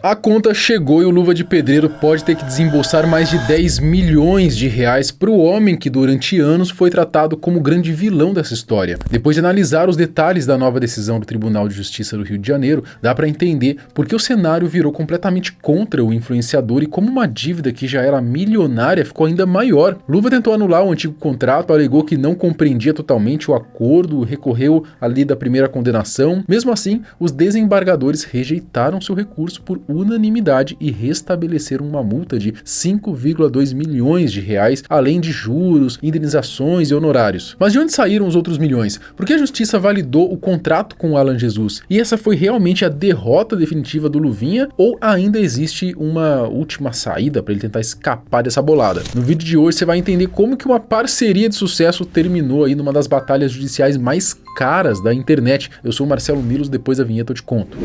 A conta chegou e o Luva de Pedreiro pode ter que desembolsar mais de 10 milhões de reais para o homem que durante anos foi tratado como o grande vilão dessa história. Depois de analisar os detalhes da nova decisão do Tribunal de Justiça do Rio de Janeiro, dá para entender por que o cenário virou completamente contra o influenciador e como uma dívida que já era milionária ficou ainda maior. Luva tentou anular o antigo contrato, alegou que não compreendia totalmente o acordo, recorreu ali da primeira condenação. Mesmo assim, os desembargadores rejeitaram seu recurso por unanimidade e restabeleceram uma multa de 5,2 milhões de reais, além de juros, indenizações e honorários. Mas de onde saíram os outros milhões? Porque a justiça validou o contrato com o Alan Jesus. E essa foi realmente a derrota definitiva do Luvinha ou ainda existe uma última saída para ele tentar escapar dessa bolada? No vídeo de hoje você vai entender como que uma parceria de sucesso terminou aí numa das batalhas judiciais mais caras da internet. Eu sou o Marcelo Milos, depois da vinheta eu te conto.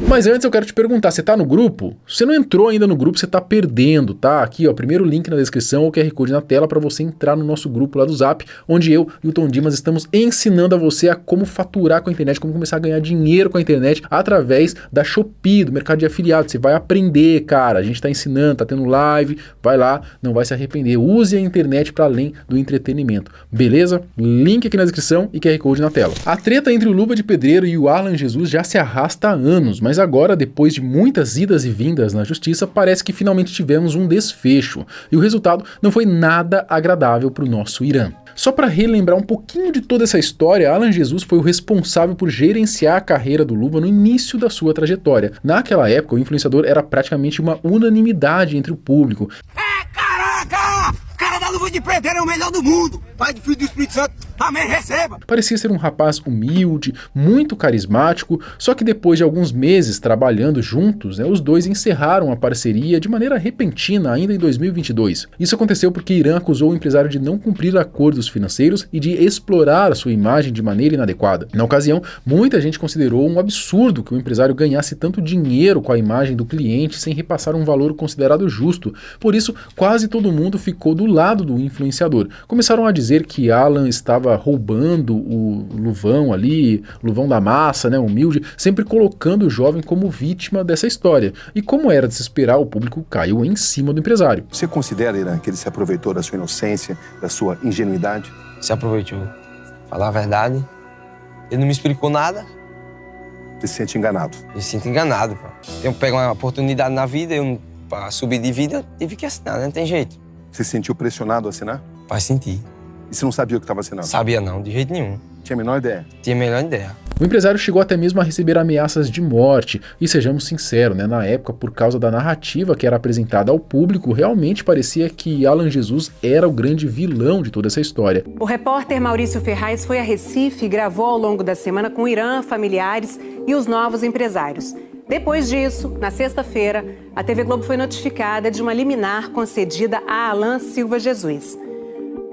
Mas antes eu quero te perguntar, você tá no grupo? Se você não entrou ainda no grupo, você tá perdendo, tá? Aqui, ó, primeiro link na descrição, o QR Code na tela para você entrar no nosso grupo lá do Zap, onde eu e o Tom Dimas estamos ensinando a você a como faturar com a internet, como começar a ganhar dinheiro com a internet através da Shopee, do mercado de afiliados. Você vai aprender, cara. A gente tá ensinando, tá tendo live, vai lá, não vai se arrepender. Use a internet para além do entretenimento, beleza? Link aqui na descrição e QR Code na tela. A treta entre o Luva de Pedreiro e o Alan Jesus já se arrasta há anos, mas agora, depois de muitas idas e vindas na justiça, parece que finalmente tivemos um desfecho. E o resultado não foi nada agradável para o nosso Irã. Só para relembrar um pouquinho de toda essa história, Alan Jesus foi o responsável por gerenciar a carreira do Luva no início da sua trajetória. Naquela época, o influenciador era praticamente uma unanimidade entre o público. Caraca! O cara da Luva de Pedreiro é o melhor do mundo! Pai do Filho do Espírito Santo, amém, receba! Parecia ser um rapaz humilde, muito carismático, só que depois de alguns meses trabalhando juntos, os dois encerraram a parceria de maneira repentina ainda em 2022. Isso aconteceu porque Irã acusou o empresário de não cumprir acordos financeiros e de explorar a sua imagem de maneira inadequada. Na ocasião, muita gente considerou um absurdo que o empresário ganhasse tanto dinheiro com a imagem do cliente sem repassar um valor considerado justo. Por isso, quase todo mundo ficou do lado do influenciador. Começaram a dizer que Alan estava roubando o Luvão ali, Luvão da massa, humilde, sempre colocando o jovem como vítima dessa história. E como era de se esperar, o público caiu em cima do empresário. Você considera, Irã, que ele se aproveitou da sua inocência, da sua ingenuidade? Se aproveitou. Falar a verdade, ele não me explicou nada. Você se sente enganado? Me sinto enganado, pô. Eu pego uma oportunidade na vida, para subir de vida, eu tive que assinar, não tem jeito. Você se sentiu pressionado a assinar? Faz sentir. E você não sabia o que estava assinando? Sabia não, de jeito nenhum. Tinha a menor ideia? Tinha a menor ideia. O empresário chegou até mesmo a receber ameaças de morte, e sejamos sinceros, na época, por causa da narrativa que era apresentada ao público, realmente parecia que Alan Jesus era o grande vilão de toda essa história. O repórter Maurício Ferraz foi a Recife e gravou ao longo da semana com Irã, familiares e os novos empresários. Depois disso, na sexta-feira, a TV Globo foi notificada de uma liminar concedida a Alan Silva Jesus.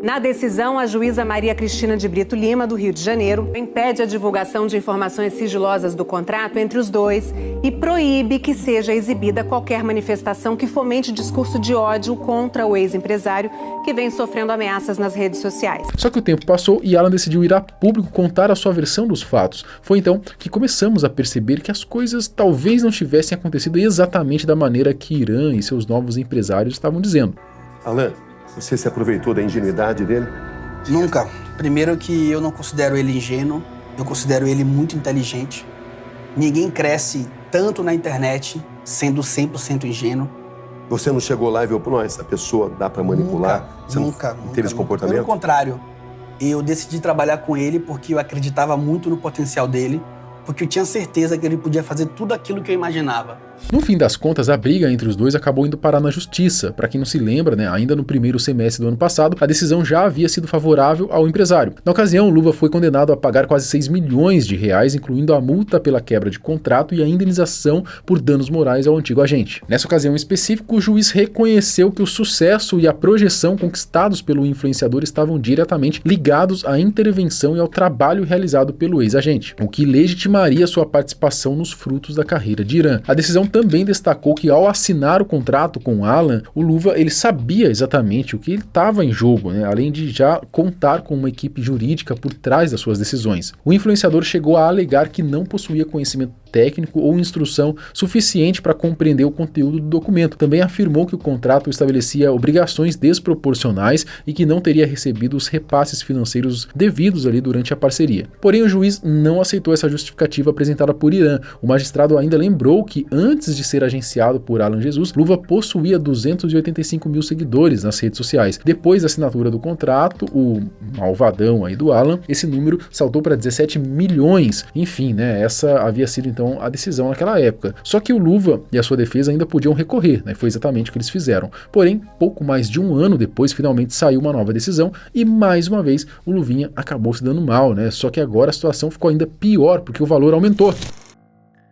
Na decisão, a juíza Maria Cristina de Brito Lima, do Rio de Janeiro, impede a divulgação de informações sigilosas do contrato entre os dois e proíbe que seja exibida qualquer manifestação que fomente discurso de ódio contra o ex-empresário, que vem sofrendo ameaças nas redes sociais. Só que o tempo passou e Alan decidiu ir a público contar a sua versão dos fatos. Foi então que começamos a perceber que as coisas talvez não tivessem acontecido exatamente da maneira que Irã e seus novos empresários estavam dizendo. Alan, você se aproveitou da ingenuidade dele? Nunca. Primeiro que eu não considero ele ingênuo, eu considero ele muito inteligente. Ninguém cresce tanto na internet sendo 100% ingênuo. Você não chegou lá e viu, não, essa pessoa dá pra manipular? Nunca. Não teve esse comportamento? Pelo contrário, eu decidi trabalhar com ele porque eu acreditava muito no potencial dele, porque eu tinha certeza que ele podia fazer tudo aquilo que eu imaginava. No fim das contas, a briga entre os dois acabou indo parar na justiça. Para quem não se lembra, ainda no primeiro semestre do ano passado, a decisão já havia sido favorável ao empresário. Na ocasião, o Luva foi condenado a pagar quase 6 milhões de reais, incluindo a multa pela quebra de contrato e a indenização por danos morais ao antigo agente. Nessa ocasião em específico, o juiz reconheceu que o sucesso e a projeção conquistados pelo influenciador estavam diretamente ligados à intervenção e ao trabalho realizado pelo ex-agente, o que legitimaria sua participação nos frutos da carreira de Irã. A decisão também destacou que ao assinar o contrato com o Alan, o Luva ele sabia exatamente o que estava em jogo, né? Além de já contar com uma equipe jurídica por trás das suas decisões. O influenciador chegou a alegar que não possuía conhecimento técnico ou instrução suficiente para compreender o conteúdo do documento. Também afirmou que o contrato estabelecia obrigações desproporcionais e que não teria recebido os repasses financeiros devidos ali durante a parceria. Porém, o juiz não aceitou essa justificativa apresentada por Irã. O magistrado ainda lembrou que antes de ser agenciado por Alan Jesus, Luva possuía 285 mil seguidores nas redes sociais. Depois da assinatura do contrato, o malvadão aí do Alan, esse número saltou para 17 milhões. Enfim, né, essa havia sido então a decisão naquela época. Só que o Luva e a sua defesa ainda podiam recorrer, né? Foi exatamente o que eles fizeram. Porém, pouco mais de um ano depois, finalmente saiu uma nova decisão e mais uma vez o Luvinha acabou se dando mal, né? Só que agora a situação ficou ainda pior porque o valor aumentou.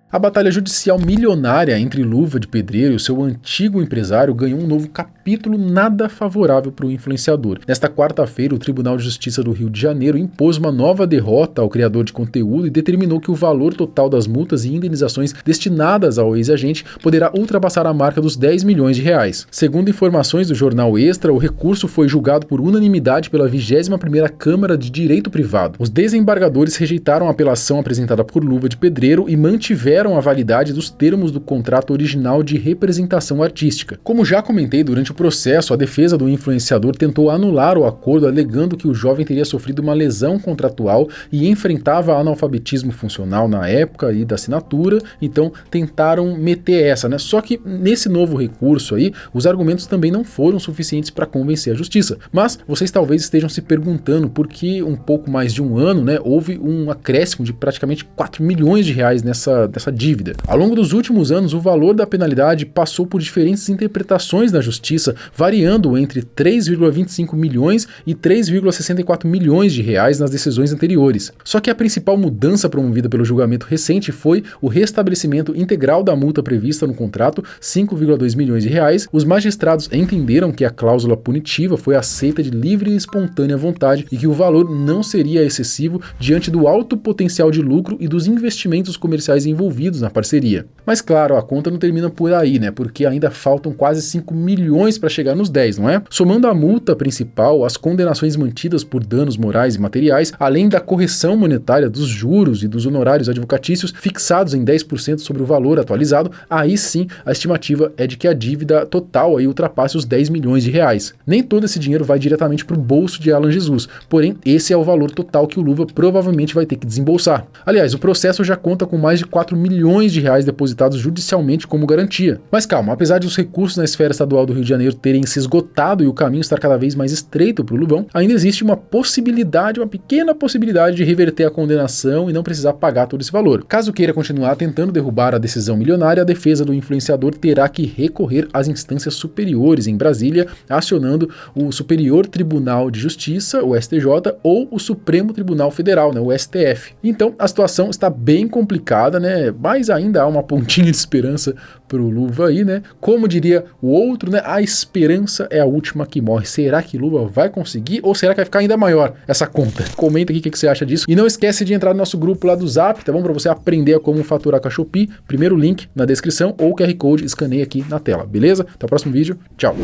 A batalha judicial milionária entre Luva de Pedreiro e o seu antigo empresário ganhou um novo capítulo nada favorável para o influenciador. Nesta quarta-feira, o Tribunal de Justiça do Rio de Janeiro impôs uma nova derrota ao criador de conteúdo e determinou que o valor total das multas e indenizações destinadas ao ex-agente poderá ultrapassar a marca dos 10 milhões de reais. Segundo informações do jornal Extra, o recurso foi julgado por unanimidade pela 21ª Câmara de Direito Privado. Os desembargadores rejeitaram a apelação apresentada por Luva de Pedreiro e mantiveram a validade dos termos do contrato original de representação artística. Como já comentei durante o processo, a defesa do influenciador tentou anular o acordo alegando que o jovem teria sofrido uma lesão contratual e enfrentava analfabetismo funcional na época da assinatura, então tentaram meter essa, né? Só que nesse novo recurso aí, os argumentos também não foram suficientes para convencer a justiça. Mas vocês talvez estejam se perguntando por que um pouco mais de um ano, né, houve um acréscimo de praticamente 4 milhões de reais nessa dívida. Ao longo dos últimos anos, o valor da penalidade passou por diferentes interpretações na justiça, variando entre 3,25 milhões e 3,64 milhões de reais nas decisões anteriores. Só que a principal mudança promovida pelo julgamento recente foi o restabelecimento integral da multa prevista no contrato, 5,2 milhões de reais. Os magistrados entenderam que a cláusula punitiva foi aceita de livre e espontânea vontade e que o valor não seria excessivo diante do alto potencial de lucro e dos investimentos comerciais envolvidos na parceria. Mas claro, a conta não termina por aí, né? Porque ainda faltam quase 5 milhões para chegar nos 10, não é? Somando a multa principal, as condenações mantidas por danos morais e materiais, além da correção monetária dos juros e dos honorários advocatícios fixados em 10% sobre o valor atualizado, aí sim a estimativa é de que a dívida total aí ultrapasse os 10 milhões de reais. Nem todo esse dinheiro vai diretamente para o bolso de Alan Jesus, porém esse é o valor total que o Luva provavelmente vai ter que desembolsar. Aliás, o processo já conta com mais de 4 milhões de reais depositados judicialmente como garantia. Mas calma, apesar de os recursos na esfera estadual do Rio de Janeiro terem se esgotado e o caminho estar cada vez mais estreito para o Luvão, ainda existe uma possibilidade, uma pequena possibilidade de reverter a condenação e não precisar pagar todo esse valor. Caso queira continuar tentando derrubar a decisão milionária, a defesa do influenciador terá que recorrer às instâncias superiores em Brasília, acionando o Superior Tribunal de Justiça, o STJ, ou o Supremo Tribunal Federal, né, o STF. Então, a situação está bem complicada, né? Mas ainda há uma pontinha de esperança pro Luva aí, né? Como diria o outro, né? A esperança é a última que morre. Será que Luva vai conseguir ou será que vai ficar ainda maior essa conta? Comenta aqui o que você acha disso. E não esquece de entrar no nosso grupo lá do Zap, tá bom? Para você aprender a como faturar com a Shopee. Primeiro link na descrição ou o QR Code escaneia aqui na tela, beleza? Até o próximo vídeo. Tchau!